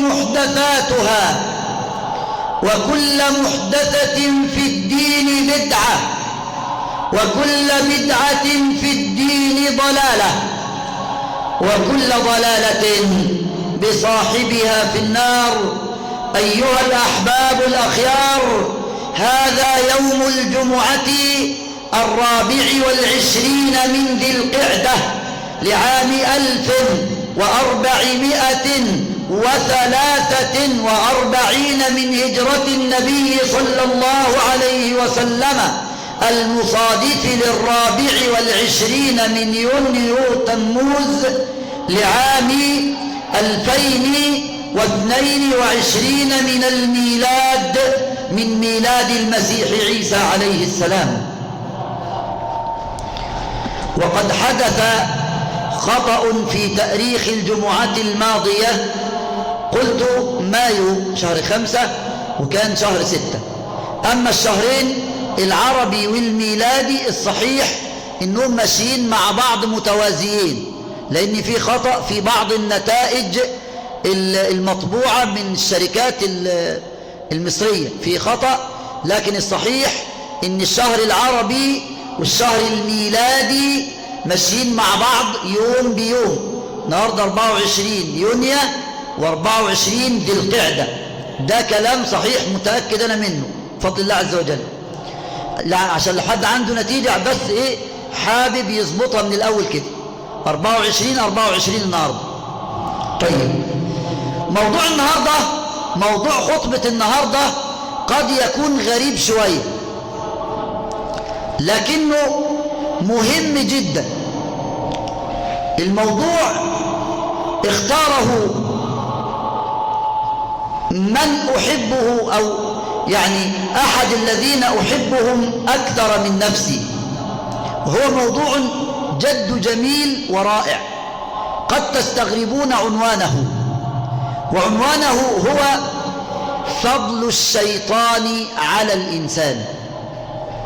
محدثاتها وكل محدثة في الدين بدعة وكل بدعة في الدين ضلالة وكل ضلالة بصاحبها في النار. أيها الأحباب الأخيار، هذا يوم الجمعة 24 من ذي القعدة لعام 1443 من هجرة النبي صلى الله عليه وسلم، المصادف 24 من يونيو تموز لعام 2022 من الميلاد، من ميلاد المسيح عيسى عليه السلام. وقد حدث خطأ في تاريخ الجمعة الماضية، قلت مايو شهر 5 وكان شهر 6. أما الشهرين العربي والميلادي الصحيح إنهم ماشيين مع بعض متوازيين، لأن في خطأ في بعض النتائج المطبوعة من الشركات المصرية، في خطأ، لكن الصحيح إن الشهر العربي والشهر الميلادي ماشيين مع بعض يوم بيوم. النهارده 24 يونيو و24 ذي القعدة، ده كلام صحيح متأكد أنا منه بفضل الله عز وجل. لا عشان لو حد عنده نتيجة بس حابب يظبطها من الأول كده، 24 النهارده. طيب، موضوع النهارده، موضوع خطبة النهارده قد يكون غريب شوية، لكنه مهم جدا. الموضوع اختاره من أحبه، أو يعني أحد الذين أحبهم أكثر من نفسي. هو موضوع جد جميل ورائع، قد تستغربون عنوانه، وعنوانه هو فضل الشيطان على الإنسان.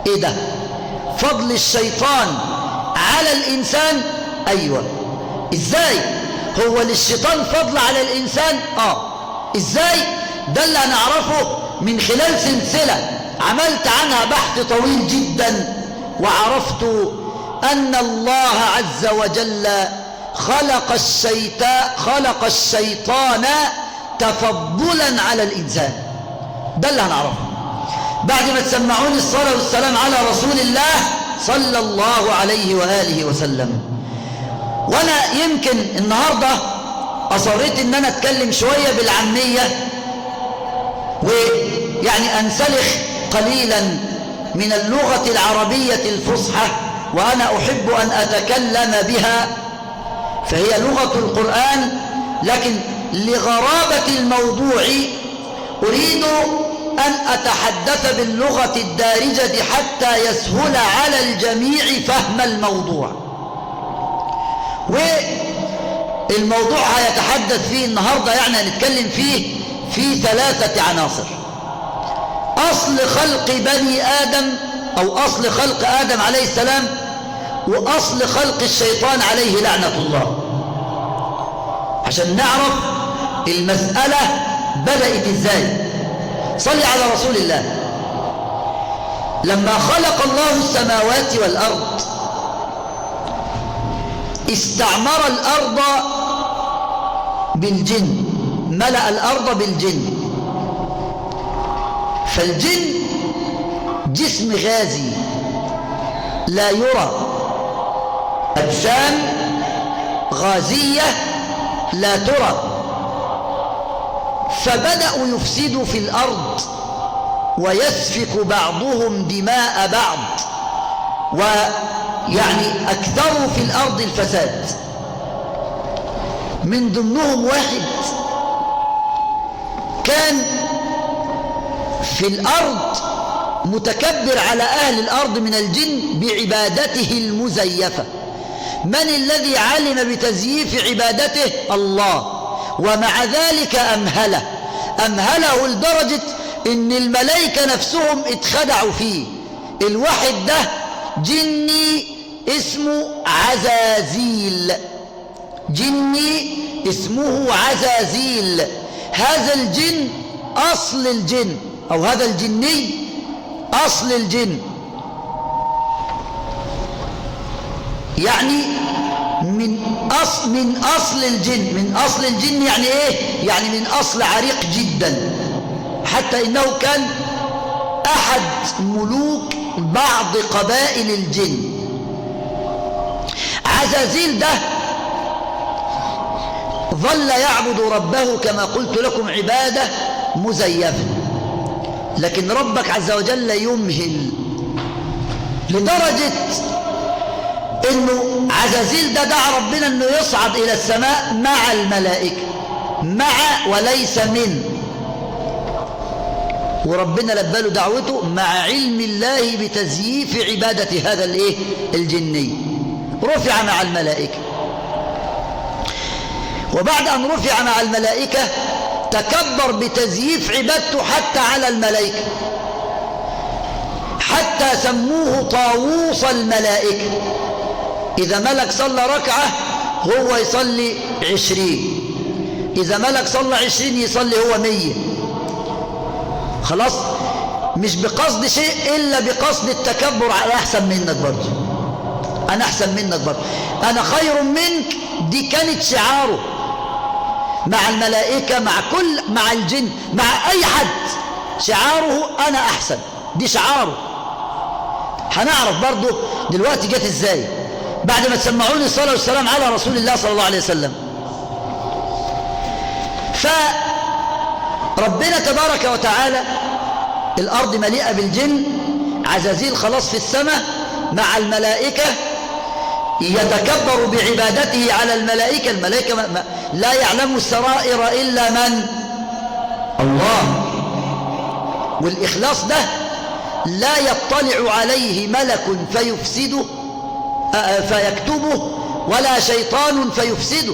إيه ده؟ فضل الشيطان على الإنسان؟ أيوة. إزاي؟ هو للشيطان فضل على الإنسان؟ إزاي؟ ده اللي هنعرفه من خلال سلسلة عملت عنها بحث طويل جدا، وعرفت أن الله عز وجل خلق الشيطان تفضلا على الإنسان. ده اللي هنعرفه بعد ما تسمعوني الصلاة والسلام على رسول الله صلى الله عليه وآله وسلم. وأنا يمكن النهاردة أصريت أن أنا أتكلم شوية بالعامية، ويعني أنسلخ قليلا من اللغة العربية الفصحى، وأنا أحب أن أتكلم بها، فهي لغة القرآن، لكن لغرابة الموضوع أريد أن أتحدث باللغة الدارجة حتى يسهل على الجميع فهم الموضوع. والموضوع هيتحدث فيه النهاردة، يعني هنتكلم فيه في 3 عناصر: أصل خلق بني آدم، أو أصل خلق آدم عليه السلام، وأصل خلق الشيطان عليه لعنة الله، عشان نعرف المسألة بدأت إزاي. صلي على رسول الله. لما خلق الله السماوات والأرض استعمر الأرض بالجن، ملأ الأرض بالجن. فالجن جسم غازي لا يرى، أجسام غازية لا ترى، فبدأوا يفسدوا في الأرض ويسفك بعضهم دماء بعض، ويعني أكثروا في الأرض الفساد. من ضمنهم واحد كان في الأرض متكبر على أهل الأرض من الجن بعبادته المزيفة. من الذي علم بتزييف عبادته؟ الله. ومع ذلك أمهله لدرجة إن الملائكة نفسهم اتخدعوا فيه. الواحد ده جني اسمه عزازيل، جني اسمه عزازيل، هذا الجن أصل الجن، أو هذا الجني أصل الجن، يعني من أصل الجن. من أصل الجن يعني إيه؟ يعني من أصل عريق جدا، حتى إنه كان أحد ملوك بعض قبائل الجن. عزازيل ده ظل يعبد ربه كما قلت لكم عبادة مزيفة، لكن ربك عز وجل يمهل، لدرجة انه عزازيل ده دعا ربنا انه يصعد الى السماء مع الملائكة، مع وليس من، وربنا لبى له دعوته مع علم الله بتزييف عبادة هذا الايه الجني. رفع مع الملائكة، وبعد ان رفع مع الملائكة تكبر بتزييف عبادته حتى على الملائكة، حتى سموه طاووس الملائكة. إذا ملك صلى ركعة هو يصلي 20، إذا ملك صلى 20 يصلي هو 100. خلاص، مش بقصد شيء إلا بقصد التكبر على أحسن منك برضه، أنا أحسن منك برضه، أنا خير منك. دي كانت شعاره مع الملائكة، مع الجن، مع أي حد، شعاره أنا أحسن، دي شعاره. هنعرف برضه دلوقتي جت إزاي بعد ما تسمعوني الصلاة والسلام على رسول الله صلى الله عليه وسلم. فربنا تبارك وتعالى الأرض مليئة بالجن، عزازيل خلاص في السماء مع الملائكة يتكبر بعبادته على الملائكة. الملائكة لا يعلم السرائر إلا من؟ الله. والإخلاص ده لا يطلع عليه ملك فيفسده فيكتبه، ولا شيطان فيفسده.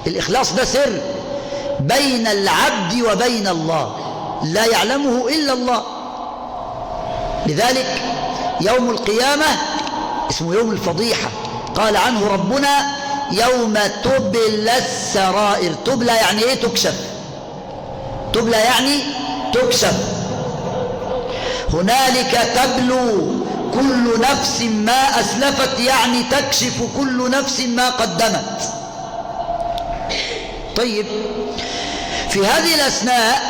الإخلاص ده سر بين العبد وبين الله، لا يعلمه إلا الله. لذلك يوم القيامة اسمه يوم الفضيحة، قال عنه ربنا يوم تبلى السرائر. تبلى يعني ايه؟ تكشف. تبلى يعني تكشف. هنالك تبلو كل نفس ما أسلفت، يعني تكشف كل نفس ما قدمت. طيب، في هذه الأثناء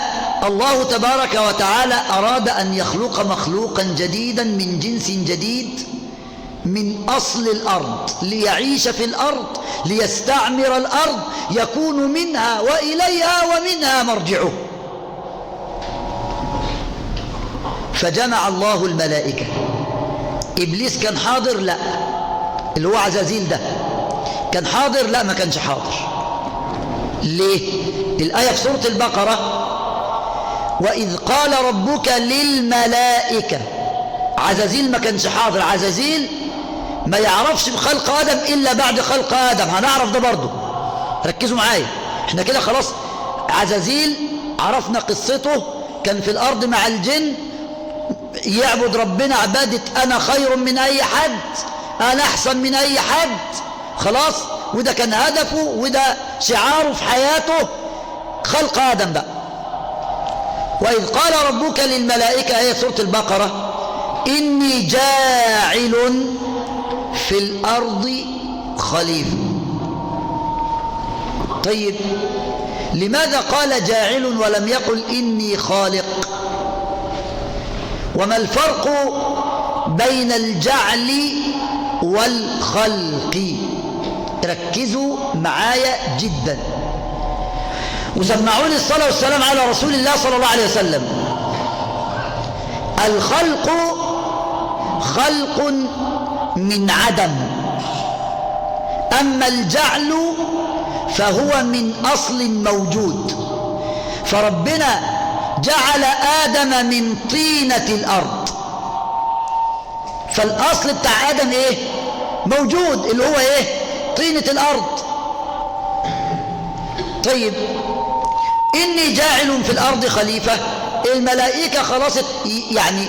الله تبارك وتعالى أراد أن يخلق مخلوقا جديدا من جنس جديد من أصل الأرض، ليعيش في الأرض، ليستعمر الأرض، يكون منها وإليها ومنها مرجعه. فجمع الله الملائكة. إبليس كان حاضر؟ لا. اللي هو عزازيل ده كان حاضر؟ لا، ما كانش حاضر. ليه؟ الآية في سورة البقرة وإذ قال ربك للملائكة. عزازيل ما كانش حاضر. عزازيل ما يعرفش بخلق آدم إلا بعد خلق آدم، هنعرف ده برضو، ركزوا معايا. احنا كده خلاص عزازيل عرفنا قصته، كان في الأرض مع الجن يعبد ربنا عبادة أنا خير من أي حد، أنا أحسن من أي حد، خلاص. وده كان هدفه وده شعاره في حياته، خلق آدم بقى. وإذ قال ربك للملائكة، آية سورة البقرة، إني جاعل في الأرض خليفة. طيب، لماذا قال جاعل ولم يقل إني خالق؟ وما الفرق بين الجعل والخلق؟ ركزوا معايا جدا وسمعوني الصلاة والسلام على رسول الله صلى الله عليه وسلم. الخلق خلق من عدم، أما الجعل فهو من أصل موجود. فربنا جعل آدم من طينة الأرض، فالأصل بتاع آدم إيه؟ موجود، اللي هو إيه؟ طينة الأرض. طيب، إني جاعل في الأرض خليفة. الملائكة خلاص يعني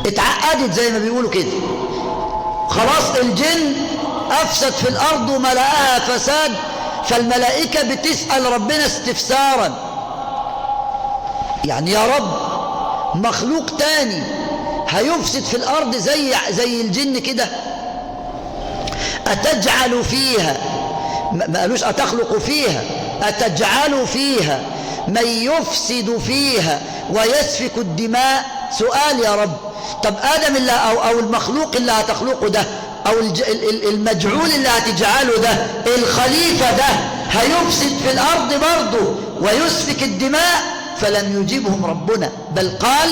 اتعقدت زي ما بيقولوا كده، خلاص الجن أفسد في الأرض وملأها فساد، فالملائكة بتسأل ربنا استفسارا، يعني يا رب مخلوق تاني هيفسد في الأرض زي الجن كده؟ أتجعل فيها، ما قالوش أتخلق فيها، أتجعل فيها من يفسد فيها ويسفك الدماء؟ سؤال يا رب. طب آدم اللي أو المخلوق اللي هتخلقه ده، أو المجعول اللي هتجعله ده، الخليفة ده هيفسد في الأرض برضه ويسفك الدماء؟ فلم يجيبهم ربنا، بل قال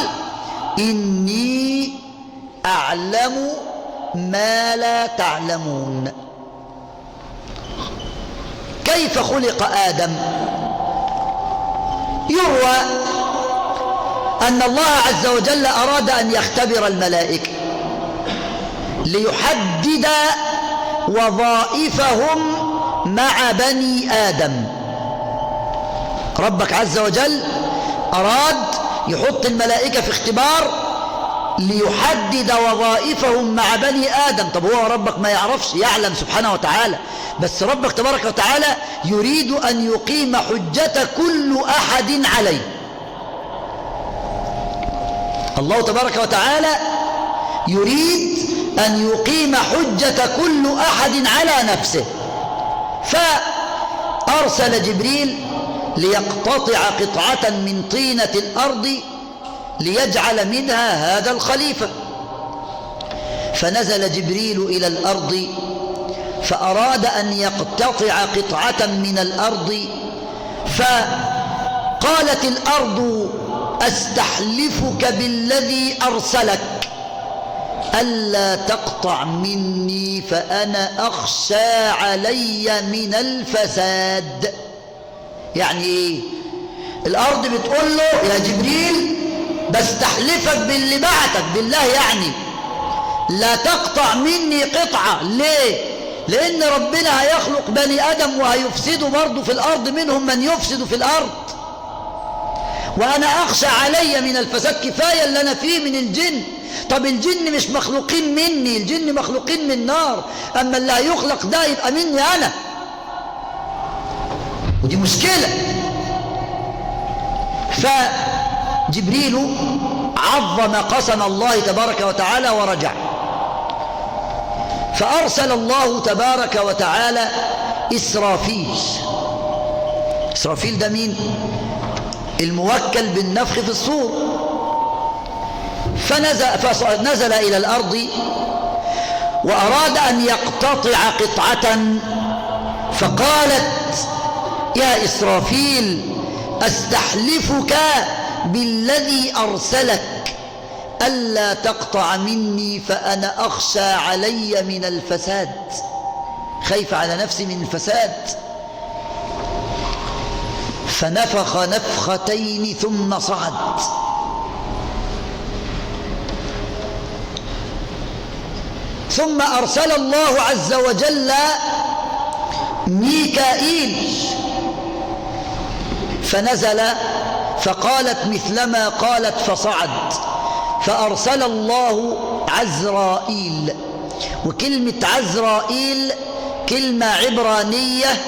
إني أعلم ما لا تعلمون. كيف خلق آدم؟ يروى أن الله عز وجل أراد أن يختبر الملائكة ليحدد وظائفهم مع بني آدم. ربك عز وجل أراد يحط الملائكة في اختبار ليحدد وظائفهم مع بني آدم. طب هو ربك ما يعرفش؟ يعلم سبحانه وتعالى، بس ربك تبارك وتعالى يريد أن يقيم حجة كل أحد عليه. الله تبارك وتعالى يريد أن يقيم حجة كل أحد على نفسه، فأرسل جبريل ليقتطع قطعة من طينة الأرض ليجعل منها هذا الخليفة. فنزل جبريل إلى الأرض فأراد أن يقتطع قطعة من الأرض، فقالت الأرض أستحلفك بالذي أرسلك ألا تقطع مني فأنا أخشى علي من الفساد. يعني إيه؟ الأرض بتقول له يا جبريل بستحلفك باللي بعتك، بالله يعني لا تقطع مني قطعة. ليه؟ لأن ربنا هيخلق بني آدم وهيفسدوا برضو في الأرض، منهم من يفسد في الأرض، وأنا أخشى علي من الفساد. كفاية اللي أنا فيه من الجن. طب الجن مش مخلوقين مني، الجن مخلوقين من نار، أما اللي هيخلق ده يبقى مني أنا، ودي مشكلة. فجبريل عظم قسم الله تبارك وتعالى ورجع، فأرسل الله تبارك وتعالى إسرافيل. إسرافيل ده مين؟ الموكل بالنفخ في الصور. فنزل إلى الأرض وأراد أن يقتطع قطعة، فقالت يا إسرافيل أستحلفك بالذي أرسلك ألا تقطع مني فأنا أخشى علي من الفساد، خايف على نفسي من الفساد. فنفخ نفختين ثم صعد. ثم أرسل الله عز وجل ميكائيل فنزل فقالت مثلما قالت فصعد. فأرسل الله عزرائيل، وكلمة عزرائيل كلمة عبرانية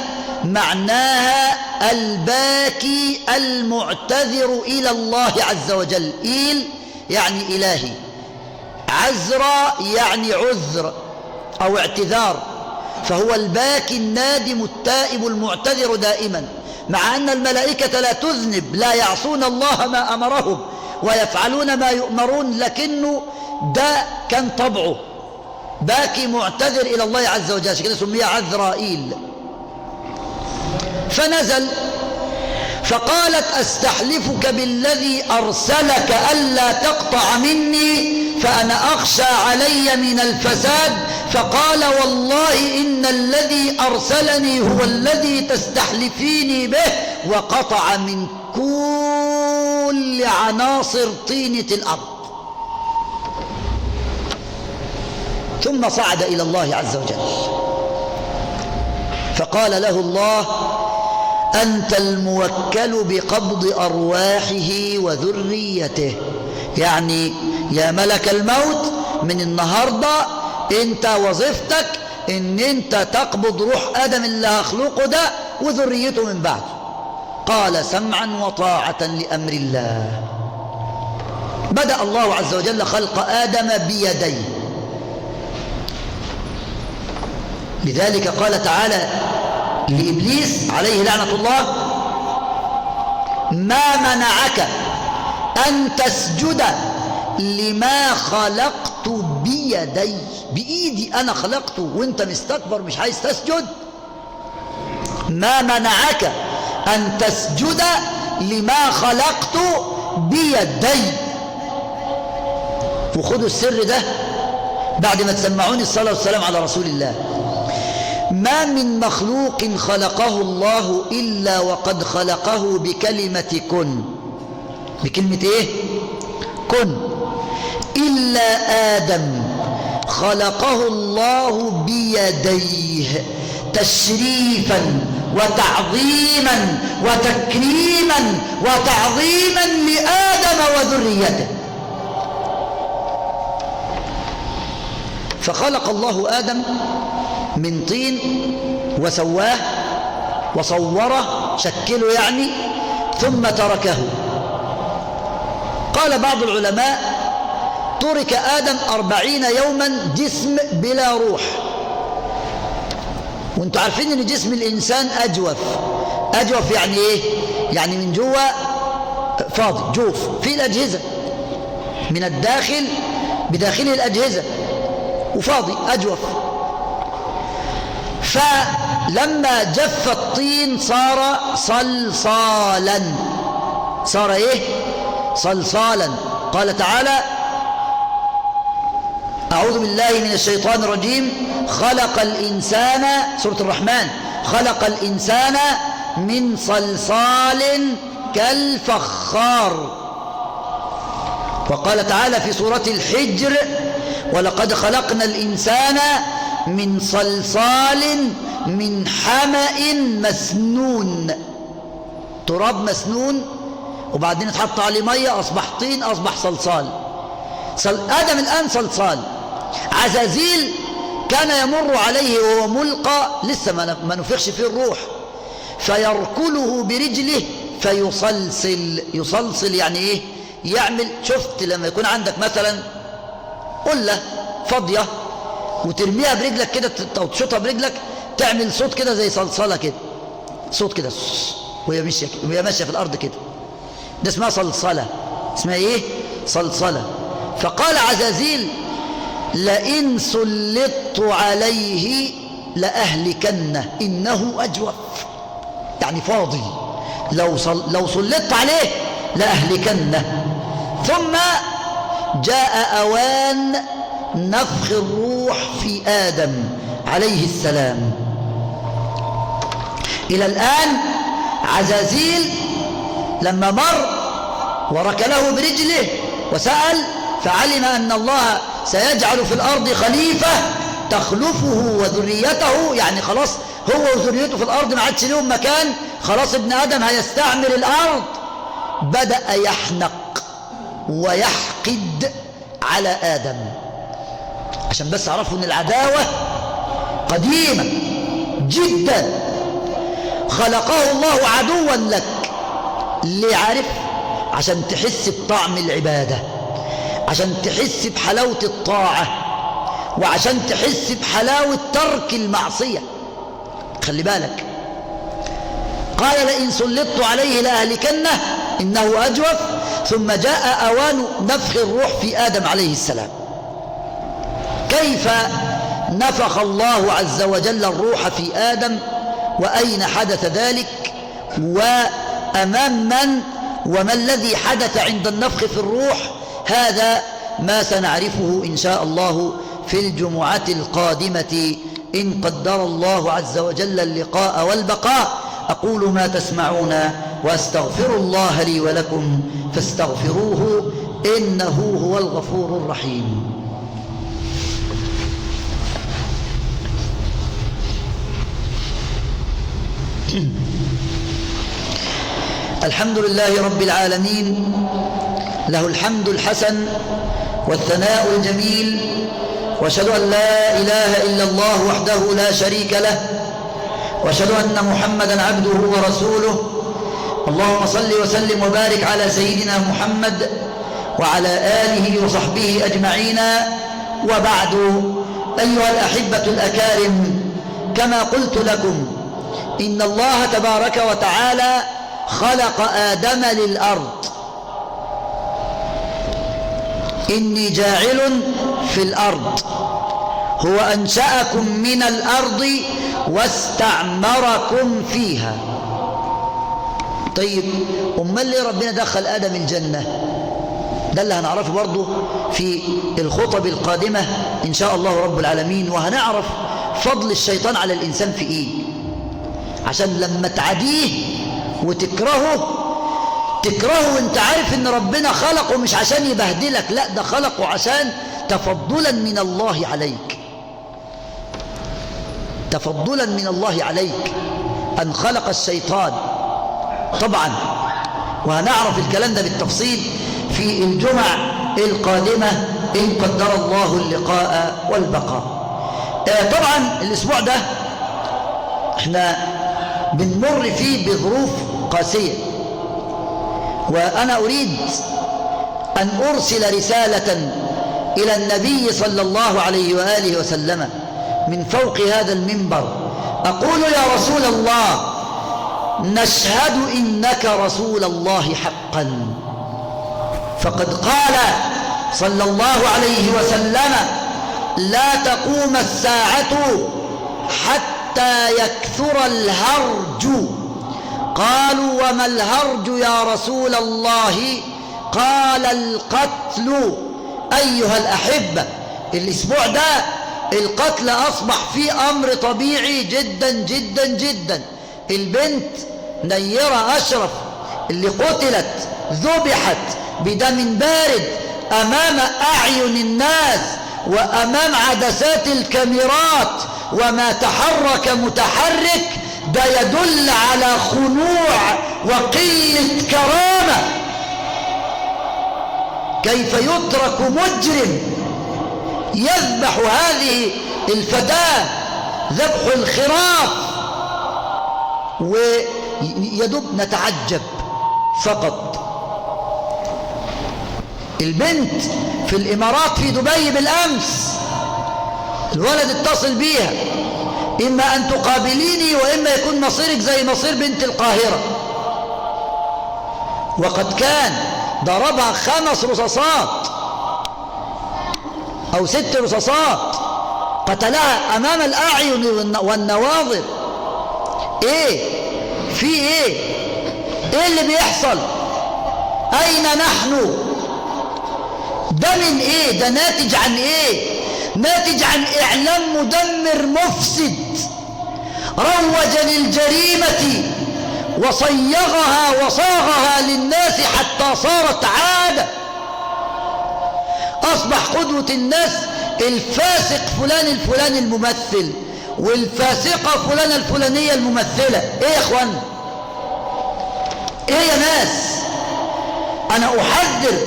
معناها الباكي المعتذر إلى الله عز وجل. إيل يعني إلهي، عزرا يعني عذر أو اعتذار، فهو الباكي النادم التائب المعتذر دائما، مع أن الملائكة لا تذنب، لا يعصون الله ما أمرهم ويفعلون ما يؤمرون، لكنه ده كان طبعه باكي معتذر إلى الله عز وجل، عشان كده سمي عزرائيل. فنزل فقالت أستحلفك بالذي أرسلك ألا تقطع مني فأنا أخشى علي من الفساد. فقال والله إن الذي أرسلني هو الذي تستحلفيني به، وقطع من كل عناصر طينة الأرض. ثم صعد إلى الله عز وجل فقال له الله أنت الموكل بقبض أرواحه وذريته، يعني يا ملك الموت من النهاردة انت وظيفتك ان انت تقبض روح آدم اللي هخلقه ده وذريته من بعده. قال سمعا وطاعة لأمر الله. بدأ الله عز وجل خلق آدم بيديه، لذلك قال تعالى لإبليس عليه لعنة الله: ما منعك أن تسجد لما خلقت بيدي؟ بإيدي أنا خلقته وانت مستكبر مش عايز تسجد. ما منعك أن تسجد لما خلقت بيدي. وخذوا السر ده بعد ما تسمعوني الصلاة والسلام على رسول الله. ما من مخلوق خلقه الله إلا وقد خلقه بكلمة كن. بكلمة إيه؟ كن. إلا آدم خلقه الله بيديه تشريفا وتعظيما وتكريما وتعظيما لآدم وذريته. فخلق الله آدم من طين وسواه وصوره، شكله يعني، ثم تركه. قال بعض العلماء: ترك آدم 40 يوما جسم بلا روح. وانتوا عارفين ان جسم الإنسان أجوف. أجوف يعني ايه؟ يعني من جوه فاضي، جوف في الأجهزة، من الداخل بداخل الأجهزة وفاضي أجوف. فلما جف الطين صار صلصالا. صار ايه؟ صلصالا. قال تعالى: أعوذ بالله من الشيطان الرجيم: خلق الإنسان، سورة الرحمن، خلق الإنسان من صلصال كالفخار. وقال تعالى في سورة الحجر: ولقد خلقنا الإنسان من صلصال من حمأ مسنون. تراب مسنون وبعدين اتحط عليه مية أصبح طين، أصبح صلصال. آدم الآن صلصال. عزازيل كان يمر عليه وهو ملقى لسه ما نفخش فيه الروح، فيركله برجله فيصلصل. يصلصل يعني ايه؟ يعمل، شفت لما يكون عندك مثلا قلة فاضية وترميها برجلك كده او تشوطها برجلك تعمل صوت كده زي صلصلة كده، صوت كده وهي ماشية في الأرض كده، ده اسمها صلصلة. اسمها ايه؟ صلصلة. فقال عزازيل: لئن سلطت عليه لأهلكنه إنه أجوف. يعني فاضي، لو سلطت عليه لأهلكنه. ثم جاء أوان نفخ الروح في آدم عليه السلام. إلى الآن عزازيل لما مر وركله برجله وسأل، فعلم أن الله سيجعل في الأرض خليفة تخلفه وذريته، يعني خلاص هو وذريته في الأرض ما عادش لهم مكان، خلاص ابن آدم هيستعمر الأرض. بدأ يحنق ويحقد على آدم، عشان بس عرفوا أن العداوة قديمة جدا. خلقه الله عدوا لك، ليه؟ عارف؟ عشان تحس بطعم العبادة، عشان تحس بحلاوة الطاعة، وعشان تحس بحلاوة ترك المعصية. خلي بالك، قال: لئن سلطت عليه لأهلكنه إنه أجوف. ثم جاء أوان نفخ الروح في آدم عليه السلام. كيف نفخ الله عز وجل الروح في آدم؟ وأين حدث ذلك؟ وأمام من؟ وما الذي حدث عند النفخ في الروح؟ هذا ما سنعرفه إن شاء الله في الجمعة القادمة إن قدر الله عز وجل اللقاء والبقاء. أقول ما تسمعون وأستغفر الله لي ولكم فاستغفروه إنه هو الغفور الرحيم. الحمد لله رب العالمين، له الحمد الحسن والثناء الجميل، وأشهد أن لا إله إلا الله وحده لا شريك له، وأشهد أن محمدا عبده ورسوله. اللهم صل وسلم وبارك على سيدنا محمد وعلى آله وصحبه أجمعين، وبعد. أيها الأحبة الأكارم، كما قلت لكم إن الله تبارك وتعالى خلق آدم للأرض. إني جاعل في الأرض، هو أنشأكم من الأرض واستعمركم فيها. طيب أمال ليه ربنا دخل آدم الجنة؟ ده اللي هنعرفه برضه في الخطب القادمة إن شاء الله رب العالمين، وهنعرف فضل الشيطان على الإنسان في إيه، عشان لما تعديه وتكرهه وانت عارف ان ربنا خلقه مش عشان يبهدلك، لا، ده خلقه عشان تفضلا من الله عليك، تفضلا من الله عليك أن خلق الشيطان طبعا. وهنعرف الكلام ده بالتفصيل في الجمع القادمة إن قدر الله اللقاء والبقاء. طبعا الأسبوع ده احنا بنمر فيه بظروف قاسية، وأنا أريد أن أرسل رسالة إلى النبي صلى الله عليه وآله وسلم من فوق هذا المنبر، أقول: يا رسول الله، نشهد إنك رسول الله حقا. فقد قال صلى الله عليه وسلم: لا تقوم الساعة حتى يكثر الهرج. قالوا: وما الهرج يا رسول الله؟ قال: القتل. أيها الأحبة، الأسبوع ده القتل أصبح فيه أمر طبيعي جدا جدا جدا. البنت نيرة أشرف اللي قتلت ذبحت بدم بارد أمام أعين الناس وأمام عدسات الكاميرات، وما تحرك متحرك، ده يدل على خنوع وقلة كرامة. كيف يترك مجرم يذبح هذه الفتاة ذبح الخراف ويدب نتعجب فقط. البنت في الإمارات في دبي بالأمس، الولد اتصل بيها: إما أن تقابليني وإما يكون مصيرك زي مصير بنت القاهرة. وقد كان ضربها 5 رصاصات أو 6 رصاصات، قتلها أمام الأعين والنواظر. إيه في إيه اللي بيحصل؟ أين نحن؟ ده من إيه؟ ده ناتج عن إيه؟ ناتج عن إعلام مدمر مفسد روج للجريمة وصاغها للناس حتى صارت عادة. أصبح قدوة الناس الفاسق فلان الفلاني الممثل، والفاسقة فلانة الفلانية الممثلة. إيه يا أخوان؟ إيه يا ناس؟ أنا أحذر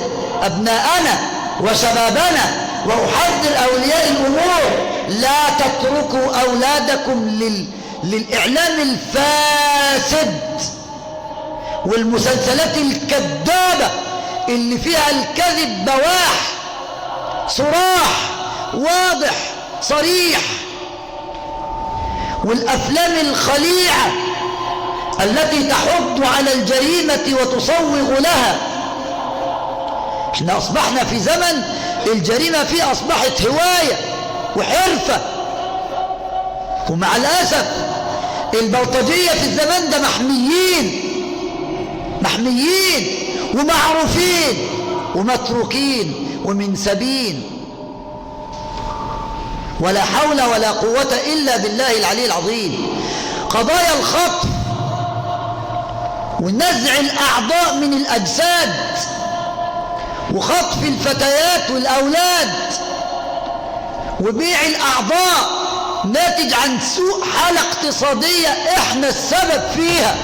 أبناءنا وشبابنا وأحذر أولياء الأمور: لا تتركوا أولادكم للإعلام الفاسد والمسلسلات الكذابة اللي فيها الكذب بواح صراح واضح صريح، والأفلام الخليعة التي تحض على الجريمة وتصوغ لها. احنا أصبحنا في زمن الجريمة فيه أصبحت هواية وحرفة، ومع الأسف البلطجية في الزمان ده محميين ومعروفين ومتروكين ومنسبين، ولا حول ولا قوة إلا بالله العلي العظيم. قضايا الخطف ونزع الأعضاء من الأجساد وخطف الفتيات والأولاد وبيع الأعضاء ناتج عن سوء حالة اقتصادية احنا السبب فيها.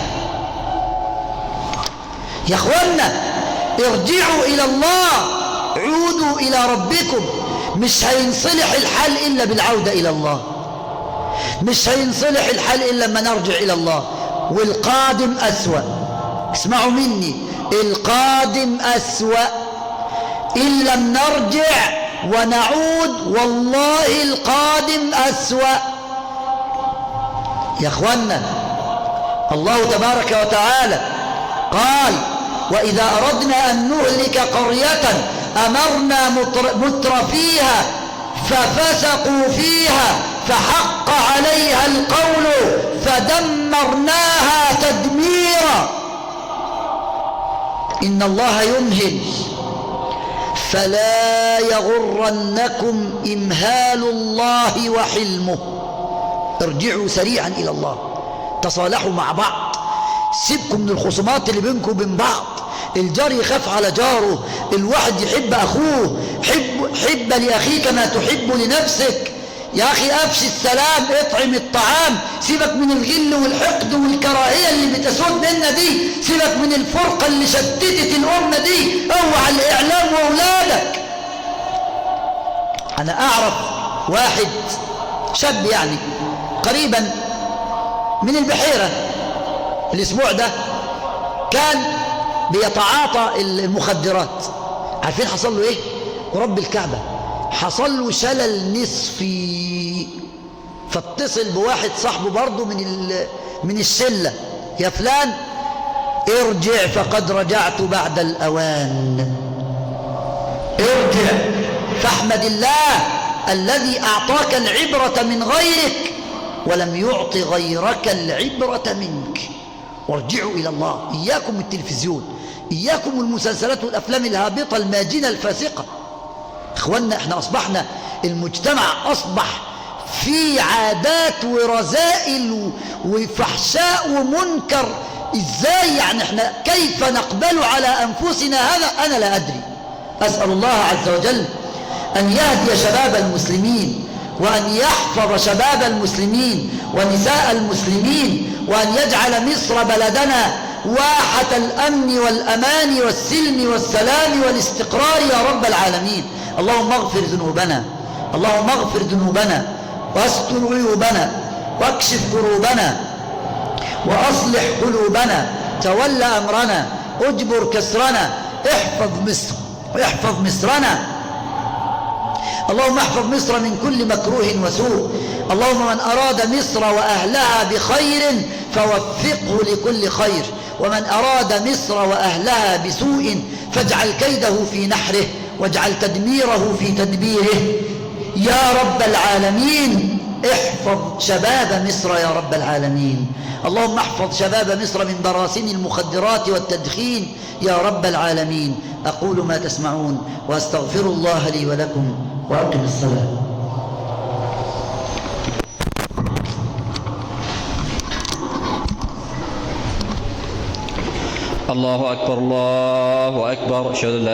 يا اخوانا، ارجعوا إلى الله، عودوا إلى ربكم. مش هينصلح الحال إلا بالعودة إلى الله. مش هينصلح الحال إلا لما نرجع إلى الله. والقادم أسوأ، اسمعوا مني، القادم أسوأ إن لم نرجع ونعود، والله القادم أسوأ. يا أخوانا، الله تبارك وتعالى قال: وإذا أردنا أن نهلك قرية أمرنا متر فيها ففسقوا فيها فحق عليها القول فدمرناها تدميرا. إن الله يمهل فلا يغرنكم إمهال الله وحلمه. ارجعوا سريعا إلى الله، تصالحوا مع بعض، سيبكم من الخصومات اللي بينكم وبين بعض. الجار يخاف على جاره، الواحد يحب أخوه، حب لأخيك ما تحب لنفسك. يا أخي أفشي السلام، اطعم الطعام، سيبك من الغل والحقد والكراهية اللي بتسود منا دي، سيبك من الفرقة اللي شتتت الأمة دي، اوعى الإعلام وأولادك. أنا أعرف واحد شاب يعني قريبا من البحيرة، الأسبوع ده كان بيتعاطى المخدرات. عارفين حصل له إيه؟ ورب الكعبة حصل له شلل نصفي. فاتصل بواحد صاحبه برضه من الشلة: يا فلان ارجع فقد رجعت بعد الأوان. ارجع فاحمد الله الذي أعطاك العبرة من غيرك ولم يعط غيرك العبرة منك. وارجعوا إلى الله. إياكم التلفزيون، إياكم المسلسلات والأفلام الهابطة الماجنة الفاسقة. إخواننا، إحنا أصبحنا، المجتمع أصبح في عادات ورذائل وفحشاء ومنكر. إزاي يعني إحنا كيف نقبل على أنفسنا هذا؟ أنا لا أدري. أسأل الله عز وجل أن يهدي شباب المسلمين، وأن يحفظ شباب المسلمين ونساء المسلمين، وأن يجعل مصر بلدنا واحة الأمن والأمان والسلم والسلام والاستقرار يا رب العالمين. اللهم اغفر ذنوبنا، اللهم اغفر ذنوبنا، واستر عيوبنا، واكشف كروبنا، وأصلح قلوبنا، تول أمرنا، اجبر كسرنا، احفظ مصر، احفظ مصرنا. اللهم احفظ مصر من كل مكروه وسوء. اللهم من أراد مصر وأهلها بخير فوفقه لكل خير، ومن أراد مصر وأهلها بسوء فاجعل كيده في نحره، واجعل تدميره في تدبيره يا رب العالمين. احفظ شباب مصر يا رب العالمين. اللهم احفظ شباب مصر من براثن المخدرات والتدخين يا رب العالمين. أقول ما تسمعون وأستغفر الله لي ولكم، وأقم الصلاة. الله أكبر، الله أكبر. أشهد أن لا